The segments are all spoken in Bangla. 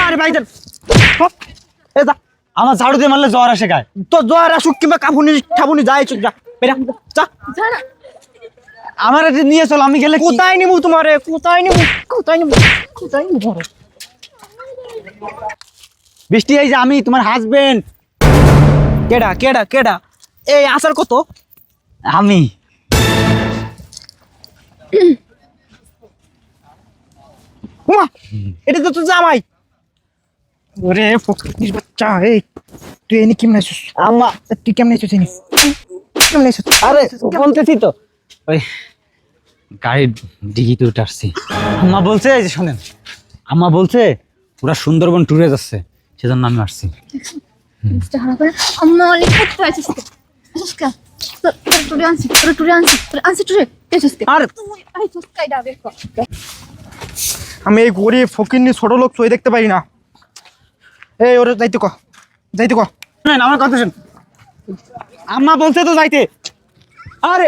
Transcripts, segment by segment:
আরে ভাই আমার ঝাড়ু দিয়ে মারলে জ্বর আসে গায়ে। তো জ্বর আসুক কিংবা কাপুনি ঠাপুনি যাই চুপ যা বেরা যা। আমার এটা নিয়ে চল, আমি গেলে কোথায় নিবো তোমারে? কোথায় নিবো? কোথায় নিবো? কোথায় নিবো? বৃষ্টি, এই যে আমি তোমার হাজবেন্ড। কেডা কেডা কেডা? এই আসার কত? আমি উমা, এটা তো তুই জামাই। ওরে ফকির বাচ্চা, এই তুই এনে কেমন আছিস? আম্মা তুই কেমন আছিস? এনে কেমন আছিস? আরে বলতেছি তো, ওই গাড়ির ডিগিতে উঠে আসছি। আম্মা বলছে, এই যে শোনেন, আম্মা বলছে পুরা সুন্দরবন ট্যুরে যাচ্ছে, সেজন্য আমি আসছি। আম্মা অনেক করতে আছিস তো আজকে টুরে আনছি টুরে আনছি আনছি টুরে পেছস কে? আর আই তো কাই ডাবে কর। আমি এই গরিব ফকিরনি ছোট লোক সই দেখতে পাই না। এই ওরে যাইতে ক, যাইতে ক। না আমার কথা শুন, আম্মা বলছে তো যাইতে। আরে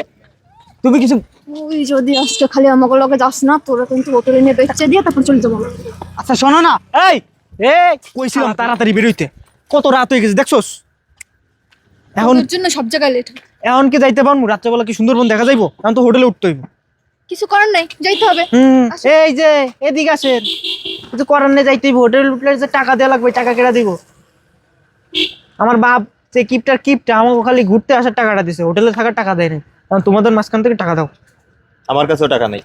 তুমি কিছু, তুই যদি আজকে খালি আমাকে লগে যাস না, তোরা কিন্তু হোটেলে নিয়ে বেচে দিয়ে তারপর চলে যাবো। আচ্ছা শোনো না, এই এই কইছিলাম তাড়াতাড়ি বেরোইতে, কত রাত হয়ে গেছে দেখছোস? এখন ওর জন্য সব জায়গায় লেট। এখন কি যাইতে পারবো? রাত্রেবেলা কি সুন্দরবন দেখা যাইবো? এখন তো হোটেলে উঠতে হইব। কিছু করার নাই, যাইতে হবে। এই যে এদিকে আসেন, কিছু করার নেই, যাইতে হইব। হোটেল উঠলে যে টাকা দেওয়া লাগবে, টাকা কেটে দিব। আমার বাপ যে কিপটা আমাকে খালি ঘুরতে আসার টাকাটা দিছে, হোটেলে থাকার টাকা দেয় না। কারণ তোমাদের মাঝখান থেকে টাকা দাও। আমার কাছেও টাকা নেই।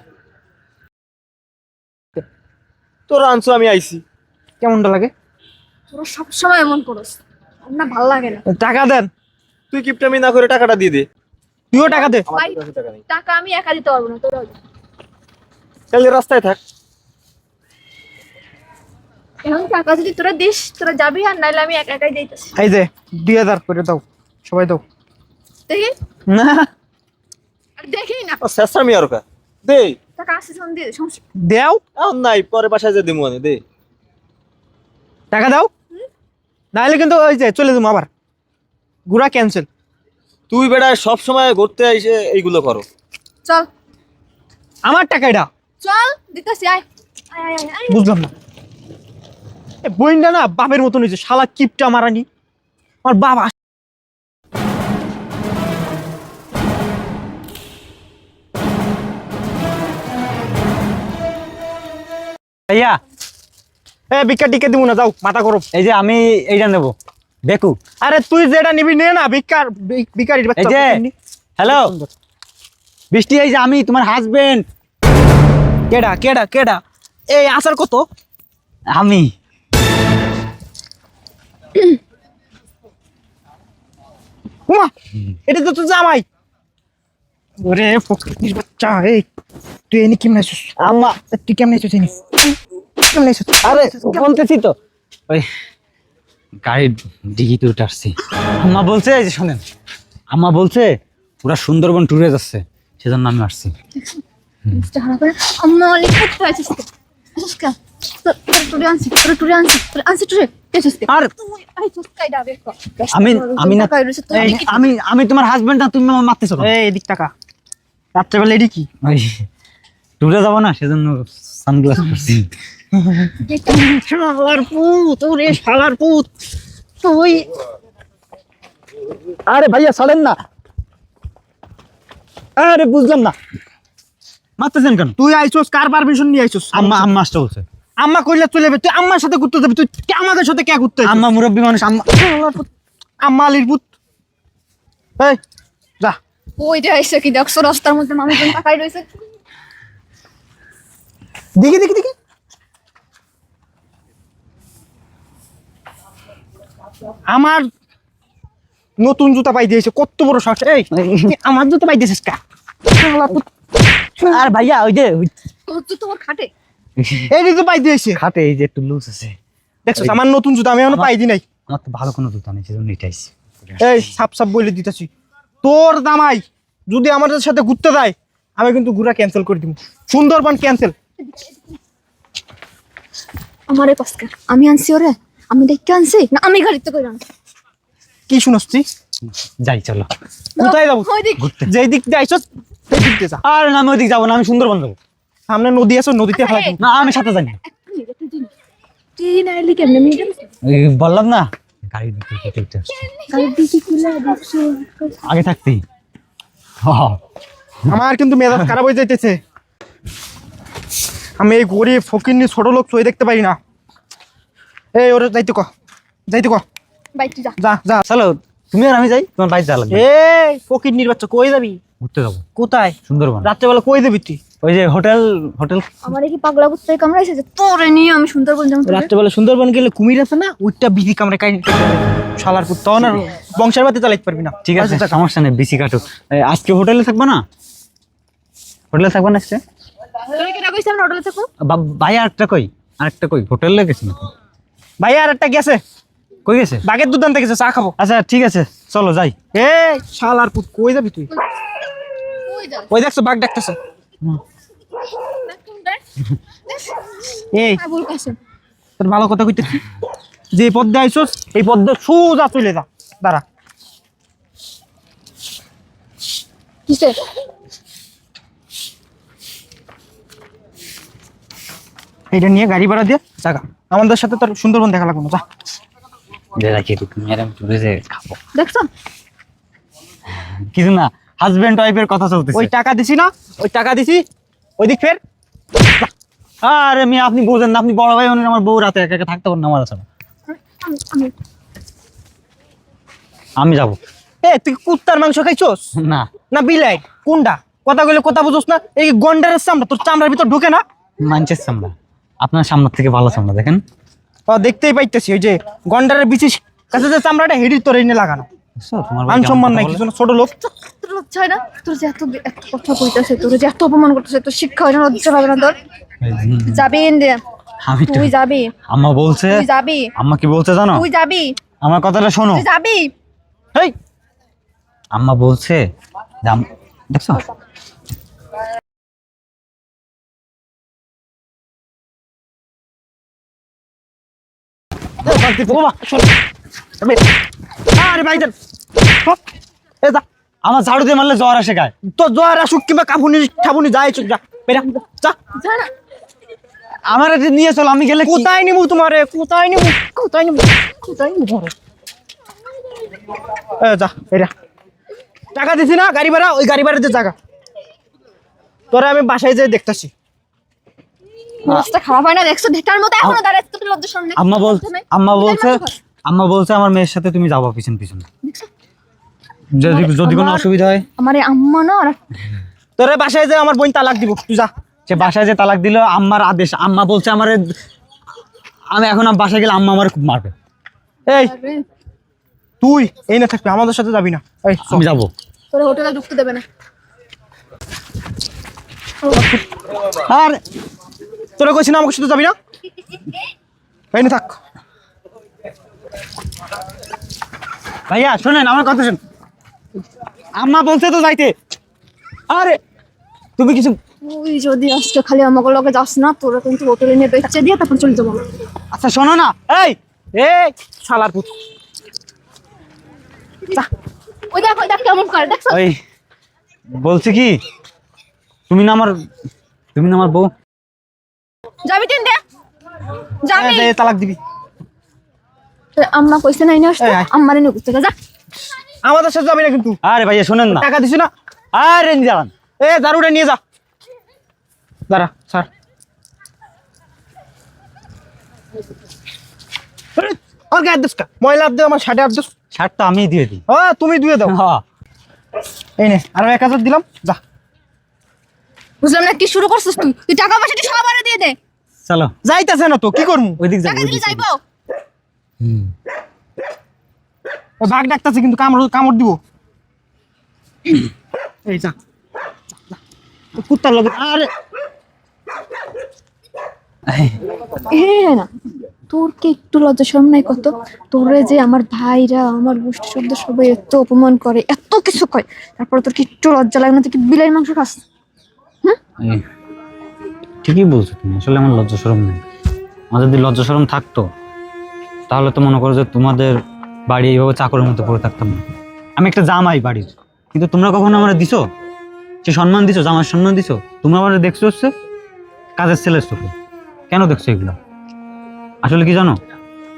তোরা আনছো, আমি আইছি। কেমনটা লাগে? তোরা সবসময় এমন করস, আমার না ভালো লাগে না। টাকা দেন। তুই কিপটামি না করে টাকাটা দিয়ে দে। তুইও টাকা দে। আমার কাছে টাকা নেই। টাকা আমি একা দিতে পারবো না, তোরা তাহলে রাস্তায় থাক। এখন টাকা যদি তোরা দিস তোরা যাবি, আর নাইলে আমি একা একাই যাইতেছি। এই যে 2000 করে দাও, সবাই দাও। দেখি না আর দেখি না, ও শেষরামি আর কা দে। টাকা আসছে শোন দিয়ে সমস্যা। দেও, এখন নাই, পরে বাসায় যে দিমু আনে দে। টাকা দাও, নাহলে কিন্তু ওই যে চলে যাবো আবার, ঘুরা ক্যান্সেল। তুই বেটা সব সময় ঘুরতে এসে এইগুলো করো। চল আমার টাকা এটা চল দিতেছি, আয় আয় আয় আয়। বুঝলাম না। বইনটা না বাপের মতন হয়েছে, শালা কিপটা মারানি। আমার বাবা ভাইয়া, ভিক্ষা টিকে দিব না, যাও মাথা করো। এই যে আমি এইটা নেবো, দেখু। আরে তুই যেটা নিবি নে না, ভিক্ষারির বাচ্চা। এই যে হ্যালো বৃষ্টি, এই যে আমি তোমার হাজবেন্ড। কেডা কেডা কেডা? এই আসার কত? আমি উমা, এটা তো তুই জামাই। ওরে ফকির বাচ্চা, এই তুই এনে কেমন আছিস? আম্মা তুই কেমন আছিস? এনে কেমন আছিস? আরে বলতেছি তো, ওই গাড়ির ডিগিতে উঠে আসছি। আম্মা বলছে, এই যে শোনেন, আম্মা বলছে পুরা সুন্দরবন ট্যুরে যাচ্ছে, সেজন্য আমি আসছি। আম্মা অনেক করতে আছিস তো আজকে টুরে আনছি টুরে আনছি আনছি টুরে পেছস কে? আর আই তো কাই ডাবে কর। আমি না, আমি তোমার হাজবেন্ড না, তুমি আমার মারতেছো। এই এদিক টাকা, রাত্রেবেলা এডি কি ওই ট্যুরে যাবো না, সেজন্য সানগ্লাস পরছি। শালার পুত, ওরে শালার পুত তুই। আরে ভাইয়া ছাড়েন না। আরে বুঝলাম না, মারতেছেন কেন? তুই আইছস কার পারমিশন নিয়ে আইছস? আম্মা, আম্মা আসতে বলছে। আম্মা কইলে চলে যাবে, তুই আম্মার সাথে ঘুরতে যাবি? তুই আমাদের সাথে কে ঘুরতে? আম্মা মুরব্বী মানুষ। আম্মা আম্মা আলির পুত। এই যা। ওই যে আইছে কি দেখছো রাস্তার মধ্যে মানুষজন তাকাই রইছে। দেখি দেখি দেখি। আমার নতুন জুতা পাই দিয়েছে, কত বড় সাহস! এই আমার জুতা পাই দিয়েছিস কা? আর ভাইয়া ওই যে তো তোমার খাটে এই জুতা পাই দিয়েছে খাটে, এই যে একটু লুজ আছে। দেখছো আমার নতুন জুতা, আমি এখনো পাই দি নাই। আমার তো ভালো কোনো জুতা নেই, সেজন্য এটাইছি। এই সাপ সাপ বলে দিতেছি, তোর দামাই যদি আমাদের সাথে ঘুরতে যায়, আমি কিন্তু ঘুরা ক্যান্সেল করে দিব। সুন্দরবন ক্যান্সেল। আমারে কসকা আমি আনছি ওরে, আমি দেখে আনছি না আমি গাড়িতে কইলাম। কি শুনছ তুই? যাই চলো। কোথায় যাবো? ওই দিক যেই দিক দিয়ে আইছস সেই দিক দিয়ে যা। আর না, আমি ওইদিক যাবো না, আমি সুন্দরবন যাবো। সামনে নদী আছে, নদীতে ফেলাই দিবি। না আমি সাথে যাই না। তুই না এলি কেমনে মিডিয়াম এই বললাম না গাড়ি দিতে দিতে আসছে। গাড়ি দিকে খুলে দেখছো আগে থাকতেই আমার কিন্তু মেজাজ খারাপ হয়ে যাইতেছে। আমি এই গরিব ফকিন্নি ছোট লোক চই দেখতে পারি না। এই ওরে যাইতে ক, যাইতে ক, বাইক তুই যা যা যা। চলো তুমি আর আমি যাই, তোমার বাইক জ্বালাবে। এই ফকিন্নির বাচ্চা কই যাবি? ঘুরতে যাবো কোথায়? সুন্দরবন। রাত্রেবেলা কই যাবি তুই? ওই যে হোটেল হোটেল আমার কি পাগলা কুত্তায় কামড়াইছে যে তোরে নিয়ে আমি সুন্দরবন যাবো তোরে? রাত্রেবেলা সুন্দরবন গেলে কুমির আছে না, ওইটা বিধি কামড়ে কাই শালার পুত, তখন আর বংশের বাতি চালাইতে পারবি না। ঠিক আছে সমস্যা নেই, বেশি কাটো। আজকে হোটেলে থাকবো না? হোটেলে থাকবো না আজকে? তোরে কি রাখইছ আমরা হোটেলে থাকো? ভাই আরেকটা কই, আরেকটা কই হোটেলে গেছি নাকি? ভাই আর একটা গেছে, কই গেছে? বাগের দুধ আনতে গেছে, চা খাবো। আচ্ছা ঠিক আছে চলো যাই। এই শালার পুত কই যাবি তুই? কই যা ওই দেখছো বাঘ ডাকতেছে। এই আবুল কাসেম তোর ভালো কথা কইতেছি, যে পদ্মে আইছস এই পদ্মে সোজা চলে যা। দাঁড়া, কিসে এইটা নিয়ে গাড়ি ভাড়া দিয়ে জায়গা আমাদের সাথে তোর সুন্দরবন দেখা লাগবে না, যা। রাখি তুমি আর আমি চলে যাই খাবো। দেখছো কিছু না, হাজবেন্ড ওয়াইফের কথা চলতেছে। ওই টাকা দিছি না, ওই টাকা দিছি, ওই দিক ফের। আরে মেয়ে আপনি বোঝেন না, আপনি বড় ভাই উনি, আমার বউ রাতে একা একা থাকতে পারেন না আমার ছাড়া। আমি যাব এ তুই কুত্তার মাংস খাইছস না। না বিলাই কোনটা? কথা কইলে কথা বুঝোস না? এই গন্ডারের চামড়া তোর চামড়ার ভিতর ঢোকে না? মানছেন চামড়া, আপনার সামনের থেকে ভালো চামড়া দেখেন। দেখতেই পাইতেছি ওই যে গন্ডারের বিচিস কাছে যে চামড়াটা হেডির তোর এনে লাগানো। বুঝছো? তোমার মান সম্মান নাই কিছু না, ছোট লোক। তোর লজ্জা হয় না? তোর যে এত এত কথা কইতাছে, তোর যে এত অপমান করতেছে, তোর শিক্ষা হয় না? লজ্জা লাগে না তোর? তুই যাবি ইন্ডিয়া, আমি তুই যাবি, আম্মা বলছে, তুই যাবি, আম্মা কি বলছে জানো? তুই যাবি, আমার কথাটা শোনো। তুই যাবি। এই আম্মা বলছে যে দেখছো আরে ভাই এ যা, আমার ঝাড়ু দিয়ে মারলে জ্বর আসে গায়ে। তোর জ্বর আসুক কিংবা কাপুনি ঠাপুনি যাই চুপ যা, বেরা যা। যা না। আমার এটা নিয়ে চলো, আমি গেলে কি- কোথায় নিবো তোমারে? কোথায় নিবো? কোথায় নিবো? কোথায় নিবো? যা বেরা। টাকা দিছি না গাড়ি ভাড়া, ওই গাড়ি ভাড়াতে জায়গা তোরা আমি বাসায় যেয়ে দেখতেছি। রাস্তা খারাপ হয় না? দেখছো ঢেটার মতো এখনো দাঁড়ায়, তোর লজ্জা শরম নেই? আম্মা লজ্জা নেই? আম্মা ঢেটার বলছে, মতো কর। আম্মা বলছে আমার মেয়ের সাথে তুমি যাবো পিছন পিছন, দেখছো? যদি যদি কোনো অসুবিধা হয়। আমার এই আম্মা না আর তোরা বাসায় যেয়ে আমার বোন তালাক দিব, তুই যা। সে বাসায় যে তালাক দিল আম্মার আদেশ, আম্মা বলছে আমার, আমি এখন বাসায় গেলে আম্মা আমার খুব মারবে। এই তুই এই না থাকবি, আমাদের সাথে যাবি না। এই চল। আমি যাবো। তোর হোটেলে ঢুকতে দেবে না। আর তোরা কইছিস না আমাকে সাথে যাবি না? এই না থাক। ভাইয়া শোনেন আমার কথা শোন, আম্মা বলছে তো যাইতে। আরে তুমি কিছু, তুই যদি আজকে খালি আমাকে লগে যাস না, তোরা কিন্তু হোটেলে নিয়ে বেচে দিয়ে তারপর চলে যাবো। আচ্ছা শোনো না, এই এই শালার পুত, যা। ওই দেখ কেমন করে, দেখছো? ওই বলছে কি তুমি না আমার বউ। যাবি তিন দে, যাবি। এই তালাক দিবি। তোর আম্মা কইছে না, এই নিয়ে আসতে, এই আয়। আম্মারে নিয়ে ঘুরতে যা। আমাদের সাথে যাবি না কিন্তু। আরে ভাইয়া শোনেন না, টাকা দিছি না। আরে জান এ দারুটা নিয়ে যা। দাঁড়া স্যার, আর গায়ে দিস কা? ময়লা আপ দে, আমার শার্টে আপ দিস। শার্টটা আমি দিয়ে দিই। তুমি দিয়ে দাও। হ্যাঁ এই নে আরো 1000 দিলাম, যা। বুঝলাম না কি শুরু করছিস তুই? তুই টাকা পয়সাটি সবারে দিয়ে দে। চলো যাইতাছে না তো কি করবো? ওইদিক যাবো, টাকা দিলে ওইদিক যাইবো। ওই বাঘ ডাকতেছে কিন্তু কামড় দিব। এই যা যা। ওই কুত্তার লগে আরে হ্যাঁ না, তোর কি একটু লজ্জা শরম নাই কত? তোরে যে আমার ভাইরা, আমার গোষ্ঠী শব্দ সবাই এত অপমান করে, এত কিছু কয়, তারপর তোর কি একটু লজ্জা লাগে না? তুই কি বিলের মাংস খাস? এই, ঠিকই বলছো তুমি, আসলে আমার লজ্জা শরম নেই। আমার যদি লজ্জা শরম থাকতো তাহলে তো মনে করো যে তোমাদের বাড়ি এইভাবে চাকরের মতো পড়ে থাকতাম না। আমি একটা জামাই বাড়ির, কিন্তু তোমরা কখনো আমার দিছো সে সম্মান দিছো, জামার সম্মান দিছো? তোমরা আমার দেখছো হচ্ছে কাজের ছেলের চোখে। কেন দেখছো এগুলো? আসলে কি জানো,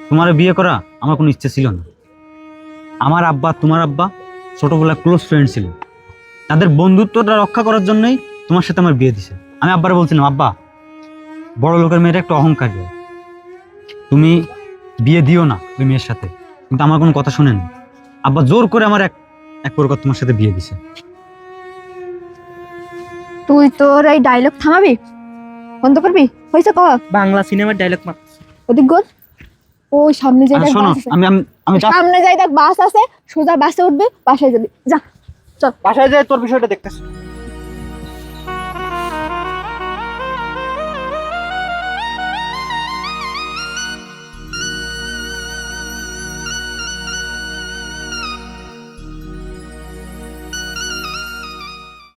তোমার বিয়ে করা আমার কোনো ইচ্ছে ছিল না। আমার আব্বা তোমার আব্বা ছোটবেলায় ক্লোজ ফ্রেন্ড ছিল, তাদের বন্ধুত্বটা রক্ষা করার জন্যই তোমার সাথে আমার বিয়ে দিছে। আমি আব্বারে বলছিলাম, আব্বা বড় লোকের মেয়েটা একটু অহংকারী হয়, তুমি বিয়ে দিও না ওই মেয়ের সাথে। কিন্তু আমার কোনো কথা শুনেন, আব্বা জোর করে আমার এক প্রকার তোমার সাথে বিয়ে দিছে। তুই তোর এই ডায়লগ থামাবি, বন্ধ করবি? হয়েছে ক বাংলা সিনেমার ডায়লগ মার। ওদিক গোল। ওই সামনে যাই আচ্ছা দেখ শোনো, বাস আছে। আমি আমি আমি যা- সামনে যাই দেখ বাস আছে, সোজা বাসে উঠবি, বাসায় যাবি, যা চল। বাসায় যায় তোর বিষয়টা দেখতেছি।